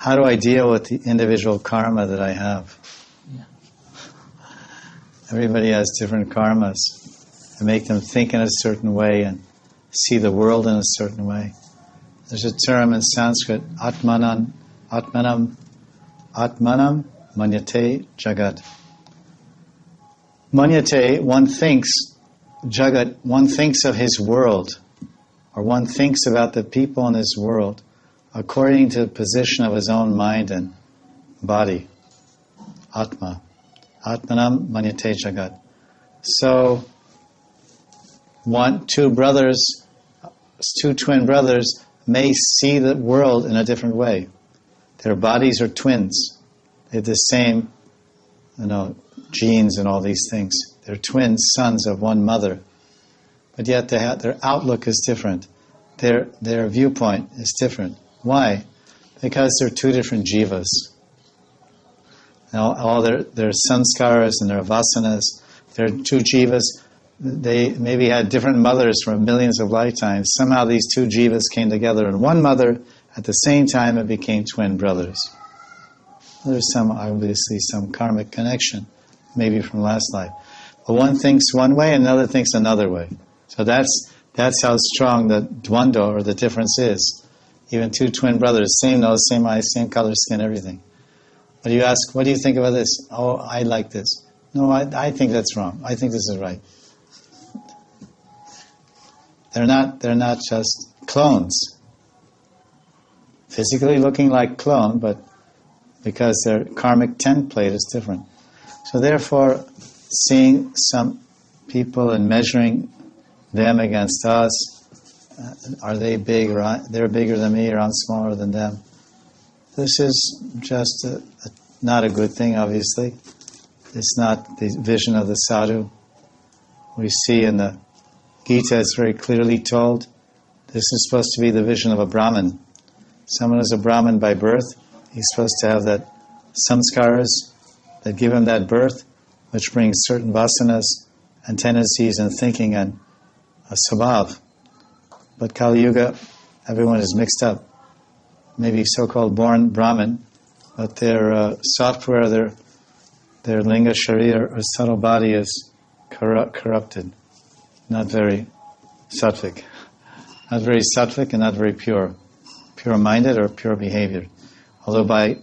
how do I deal with the individual karma that I have? Yeah. Everybody has different karmas that make them think in a certain way and see the world in a certain way. There's a term in Sanskrit, atmanam manyate jagat. Manyate, one thinks, jagat, one thinks of his world, or one thinks about the people in his world according to the position of his own mind and body. Atma. Atmanam manyate jagat. So, two twin brothers may see the world in a different way. Their bodies are twins. They have the same, genes and all these things. They're twin sons of one mother. But yet their outlook is different. Their viewpoint is different. Why? Because they're two different jivas. Now, all their sanskaras and their vasanas, they're two jivas. They maybe had different mothers for millions of lifetimes. Somehow these two jivas came together in one mother at the same time and became twin brothers. There's obviously some karmic connection, maybe from last life. But one thinks one way and another thinks another way. So that's how strong the dvanda, or the difference is. Even two twin brothers, same nose, same eyes, same color, skin, everything. But you ask, what do you think about this? Oh, I like this. No, I think that's wrong. I think this is right. They're not just clones. Physically looking like clone, but because their karmic template is different. So therefore, seeing some people and measuring them against us, are they big, or they're bigger than me, or I'm smaller than them? This is just not a good thing, obviously. It's not the vision of the sadhu. We see in the Gita, it's very clearly told, this is supposed to be the vision of a Brahmin. Someone who's a Brahmin by birth, he's supposed to have that samskaras that give him that birth, which brings certain vasanas and tendencies and thinking and a sabhav. But Kali Yuga, everyone is mixed up. Maybe so-called born Brahmin, but their software, their linga sharira, or subtle body, is corrupted. Not very sattvic. Not very sattvic and not very pure. Pure-minded or pure behavior. Although by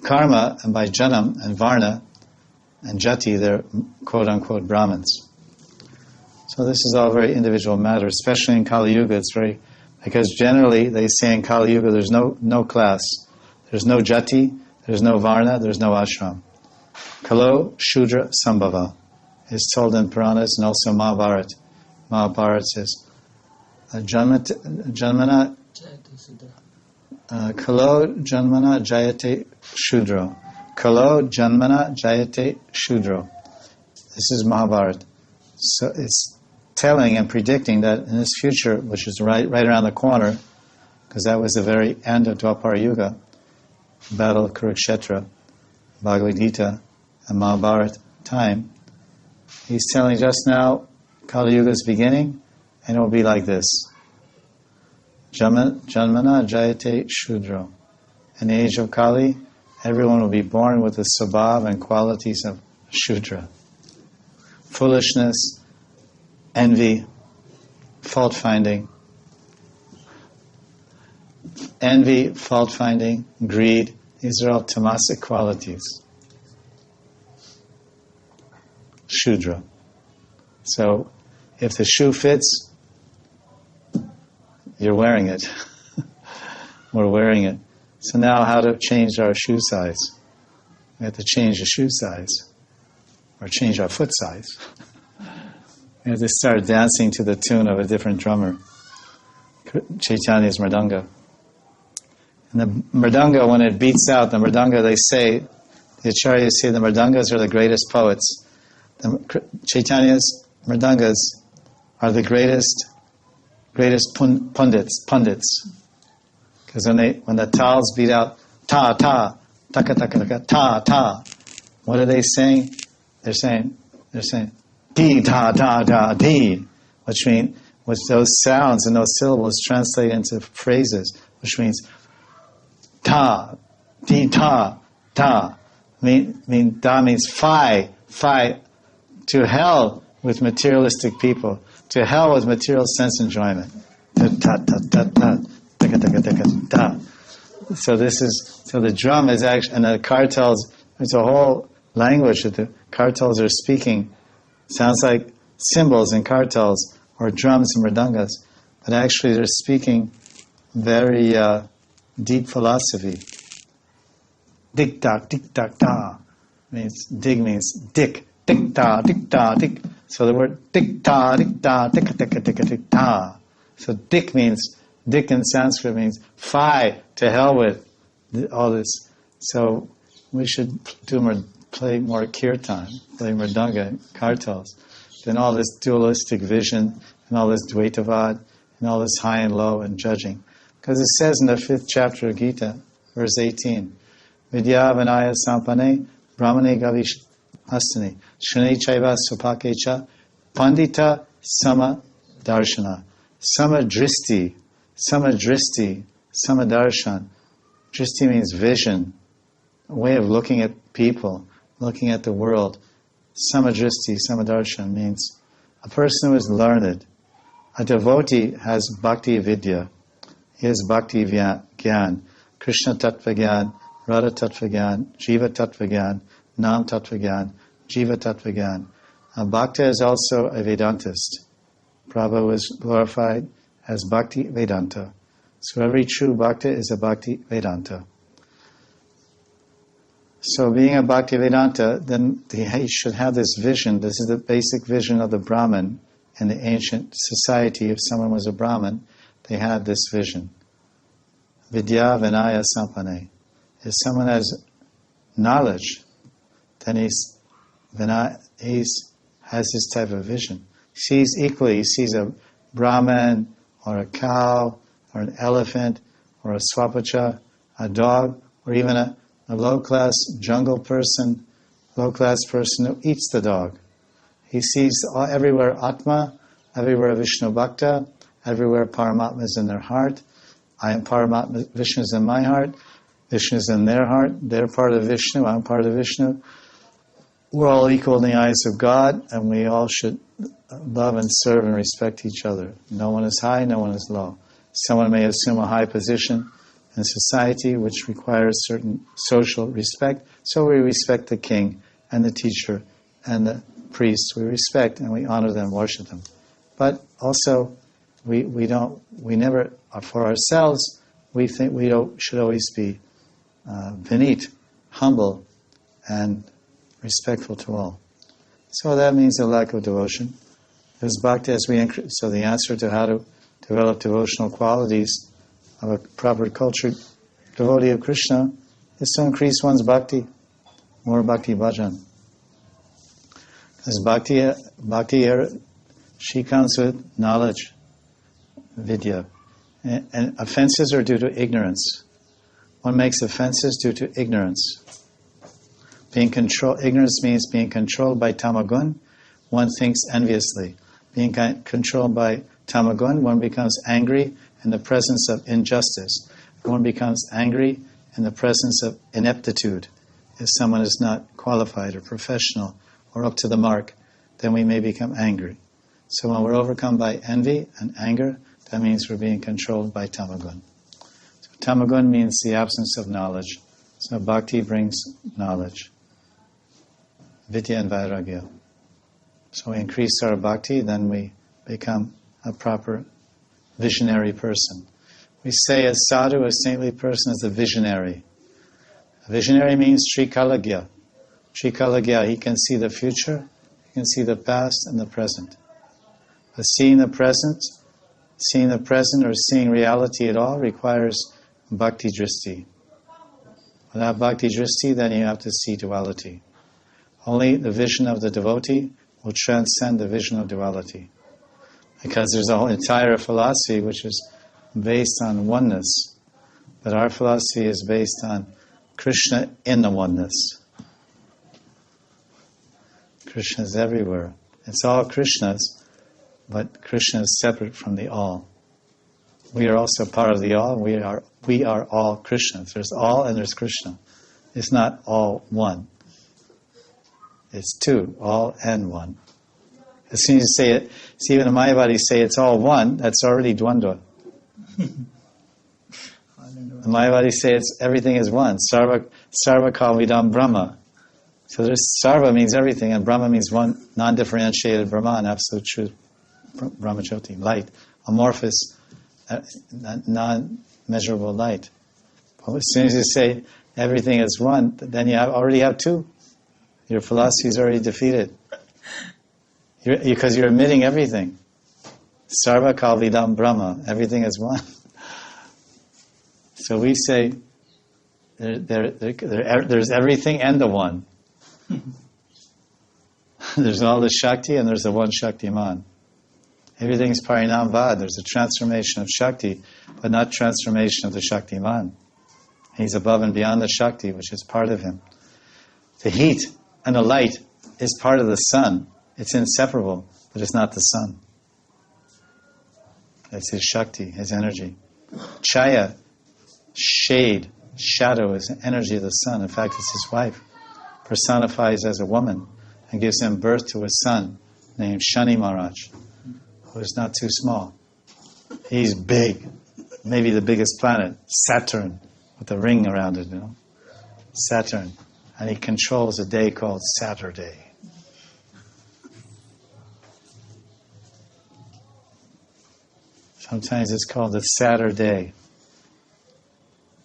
karma and by janam and varna and jati, they're quote-unquote Brahmins. So this is all very individual matter, especially in Kali Yuga. It's because generally they say in Kali Yuga there's no class. There's no jati, there's no varna, there's no ashram. Kalo Shudra Sambhava is told in Puranas and also Mahabharata. Mahabharata says, Janmana Kalo Janmana Jayate Shudro. Kalo Janmana Jayate Shudro. This is Mahabharata. So it's telling and predicting that in this future, which is right around the corner, because that was the very end of Dwapara Yuga, Battle of Kurukshetra, Bhagavad Gita, and Mahabharata time, he's telling just now Kali Yuga is beginning, and it will be like this. Janmana Jayate Shudro. In the age of Kali, everyone will be born with the sabhav and qualities of Shudra. Foolishness, envy, fault-finding. Envy, fault-finding, greed, these are all tamasic qualities. Shudra. So, if the shoe fits, you're wearing it. We're wearing it. So now how to change our shoe size? We have to change the shoe size. Or change our foot size. We have to start dancing to the tune of a different drummer. Chaitanya's mridanga. And the mridanga, when it beats out, the mridanga, they say, the acharyas say the mridangas are the greatest poets. The Chaitanya's mridangas are the greatest pundits. Because when the tals beat out, ta, ta, taka, taka, taka, ta, ta, what are they saying? They're saying, di, da, da, da, di, which those sounds and those syllables translate into phrases, which means ta, di ta, ta. Da means fie to hell with materialistic people, to hell with material sense enjoyment. Ta ta ta ta, taka taka taka ta. So the drum is actually, and the kartals, there's a whole language that the kartals are speaking. Sounds like cymbals and kartals, or drums and mridangas, but actually they're speaking very deep philosophy. Dik tak ta means dig means dick ta dick. So the word dik ta tik ta. So dick means dick in Sanskrit means fie, to hell with all this. So we should play more kirtan, play mridanga and kartals, than all this dualistic vision and all this dvaitavad and all this high and low and judging. Because it says in the 5th chapter of Gita, verse 18, Vidya Vinaya Sampane Brahmane Gavish Hastani Shane Chaiva Supakecha Pandita Sama Darshana Sama Dristi Sama Darshan. Dristi means vision, a way of looking at people, looking at the world. Sama Dristi, Sama Darshan means a person who is learned. A devotee has bhakti vidya. He has bhakti gyan, Krishna tattva gyan, Radha tattva gyan, Jiva tattva gyan, Nam tattva gyan, Jiva tattva gyan. A bhakta is also a Vedantist. Prabhupada was glorified as Bhakti Vedanta. So every true bhakta is a Bhakti Vedanta. So being a Bhakti Vedanta, then he should have this vision. This is the basic vision of the Brahmin in the ancient society. If someone was a Brahmin, they had this vision. Vidya Vinaya Sampane. If someone has knowledge, then he has this type of vision. He sees a Brahmin or a cow or an elephant or a swapacha, a dog, or even a low-class jungle person, low-class person who eats the dog. He sees everywhere Atma, everywhere Vishnu Bhakta, everywhere Paramatma is in their heart. I am Paramatma, Vishnu is in my heart, Vishnu is in their heart, they're part of Vishnu, I'm part of Vishnu. We're all equal in the eyes of God, and we all should love and serve and respect each other. No one is high, no one is low. Someone may assume a high position in society, which requires certain social respect, so we respect the king and the teacher and the priests. We respect and we honor them, worship them. But also, we never, for ourselves, we think we should always be vinit, humble, and respectful to all. So that means a lack of devotion. Because bhakti, so the answer to how to develop devotional qualities of a proper cultured devotee of Krishna is to increase one's bhakti, more bhakti bhajan. Because bhakti, she comes with knowledge, vidya. And offenses are due to ignorance. One makes offenses due to ignorance. Ignorance means being controlled by tamagun. One thinks enviously. Being controlled by tamagun, one becomes angry in the presence of injustice. One becomes angry in the presence of ineptitude. If someone is not qualified or professional or up to the mark, then we may become angry. So when we're overcome by envy and anger, that means we're being controlled by tamagun. So tamagun means the absence of knowledge. So bhakti brings knowledge. Vidya and Vairagya. So we increase our bhakti, then we become a proper visionary person. We say a sadhu, a saintly person, is a visionary. A visionary means trikalagya. Trikalagya, he can see the future, he can see the past and the present. But seeing the present or seeing reality at all requires bhakti dristi. Without bhakti dristi, then you have to see duality. Only the vision of the devotee will transcend the vision of duality. Because there's a whole entire philosophy which is based on oneness. But our philosophy is based on Krishna in the oneness. Krishna is everywhere. It's all Krishna's, but Krishna is separate from the all. We are also part of the all. We are We are all Krishna. There's all and there's Krishna. It's not all one. It's two, all and one. As soon as you say it, see, even the Mayavadis say it's all one, that's already Dvandva. The Mayavadis say everything is one. Sarva kalvidam Brahma. So there's Sarva means everything, and Brahma means one, non-differentiated Brahman, absolute truth, Brahmajyoti, light, amorphous, non-measurable light. But as soon as you say everything is one, then you already have two. Your philosophy is already defeated. Because you're admitting everything. Sarva kalvidam Brahma, everything is one. So we say there's everything and the one. There's all the Shakti and there's the one Shaktiman. Everything is Parinam Vad. There's a transformation of Shakti, but not transformation of the Shaktiman. He's above and beyond the Shakti, which is part of him. The heat and the light is part of the sun. It's inseparable, but it's not the sun. It's his Shakti, his energy. Chaya, shade, shadow is the energy of the sun. In fact, it's his wife. Personifies as a woman and gives him birth to a son named Shani Maharaj, who is not too small. He's big, maybe the biggest planet, Saturn, with a ring around it, Saturn. And he controls a day called Saturday. Sometimes it's called the Saturday.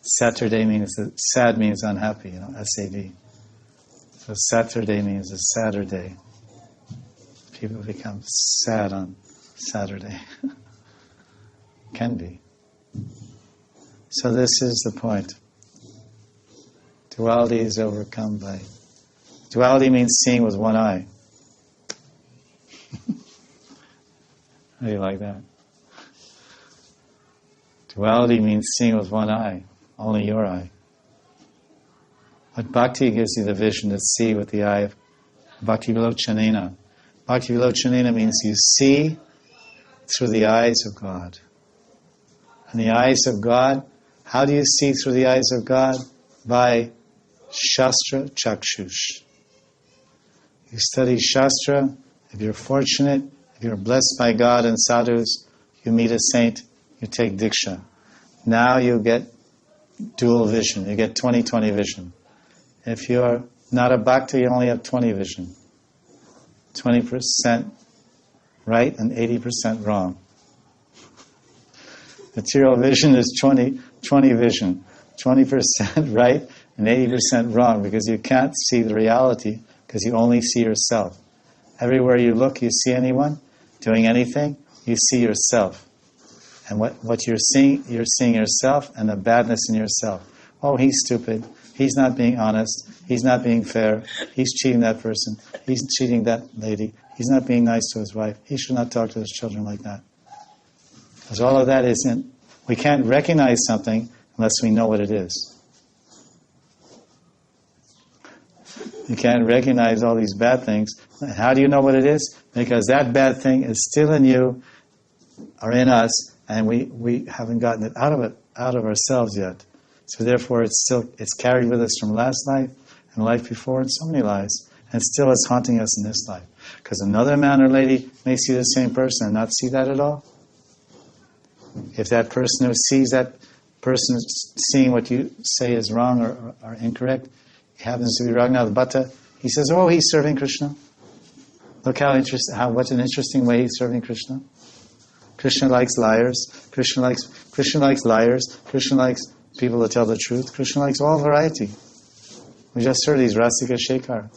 Saturday means, sad means unhappy, S-A-D. So Saturday means a Saturday. People become sad on Saturday. Can be. So this is the point. Duality is overcome by... Duality means seeing with one eye. How do you like that? Duality means seeing with one eye. Only your eye. But bhakti gives you the vision to see with the eye of bhakti vilochanena. Bhakti vilochanena means you see through the eyes of God. And the eyes of God, how do you see through the eyes of God? By Shastra Chakshush. You study Shastra, if you're fortunate, if you're blessed by God and sadhus, you meet a saint, you take Diksha. Now you get dual vision, you get 20/20 vision. If you're not a bhakta, you only have 20 vision. 20% right and 80% wrong. Material vision is 20 vision. 20% right and 80% wrong, because you can't see the reality because you only see yourself. Everywhere you look, you see anyone doing anything, you see yourself. And what you're seeing yourself and the badness in yourself. Oh, he's stupid. He's not being honest. He's not being fair. He's cheating that person. He's cheating that lady. He's not being nice to his wife. He should not talk to his children like that. Because all of that isn't... We can't recognize something unless we know what it is. You can't recognize all these bad things. How do you know what it is? Because that bad thing is still in you, or in us, and we haven't gotten it out of ourselves yet. So therefore it's carried with us from last life and life before and so many lives, and still is haunting us in this life. Because another man or lady may see the same person and not see that at all. If that person who sees that person seeing what you say is wrong or incorrect, he happens to be Raghunath Bhatta, he says, oh, he's serving Krishna. Look what an interesting way he's serving Krishna. Krishna likes liars. Krishna likes liars. Krishna likes people that tell the truth. Krishna likes all variety. We just heard he's Rasika Shekhar.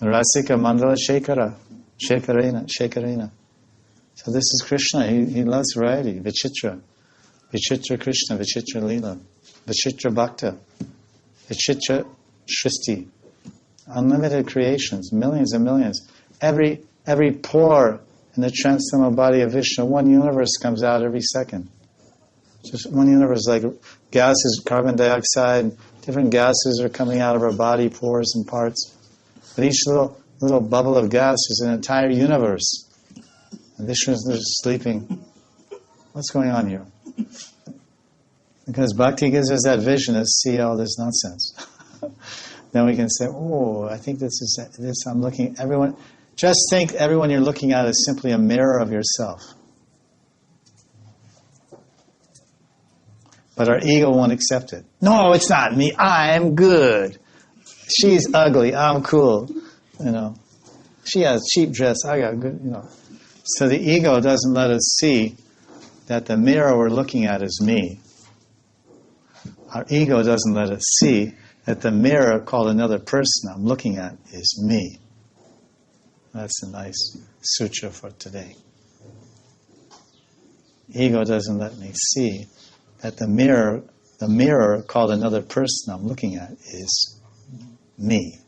Rasika Mandala Shekhara. Shekharena. So this is Krishna. He loves variety. Vichitra. Vichitra Krishna. Vichitra Lila. Vichitra Bhakta. Vichitra Shristi. Unlimited creations. Millions and millions. Every pore in the transcendental body of Vishnu, one universe comes out every second. Just one universe, like gases, carbon dioxide, different gases are coming out of our body, pores and parts. But each little bubble of gas is an entire universe. And Vishnu is just sleeping. What's going on here? Because bhakti gives us that vision to see all this nonsense. Then we can say, oh, I think this I'm looking, everyone, just think everyone you're looking at is simply a mirror of yourself. But our ego won't accept it. No, it's not me, I'm good. She's ugly, I'm cool. She has cheap dress, I got good, So the ego doesn't let us see that the mirror we're looking at is me. Our ego doesn't let us see that the mirror called another person I'm looking at is me. That's a nice sutra for today. Ego doesn't let me see that the mirror called another person I'm looking at is me.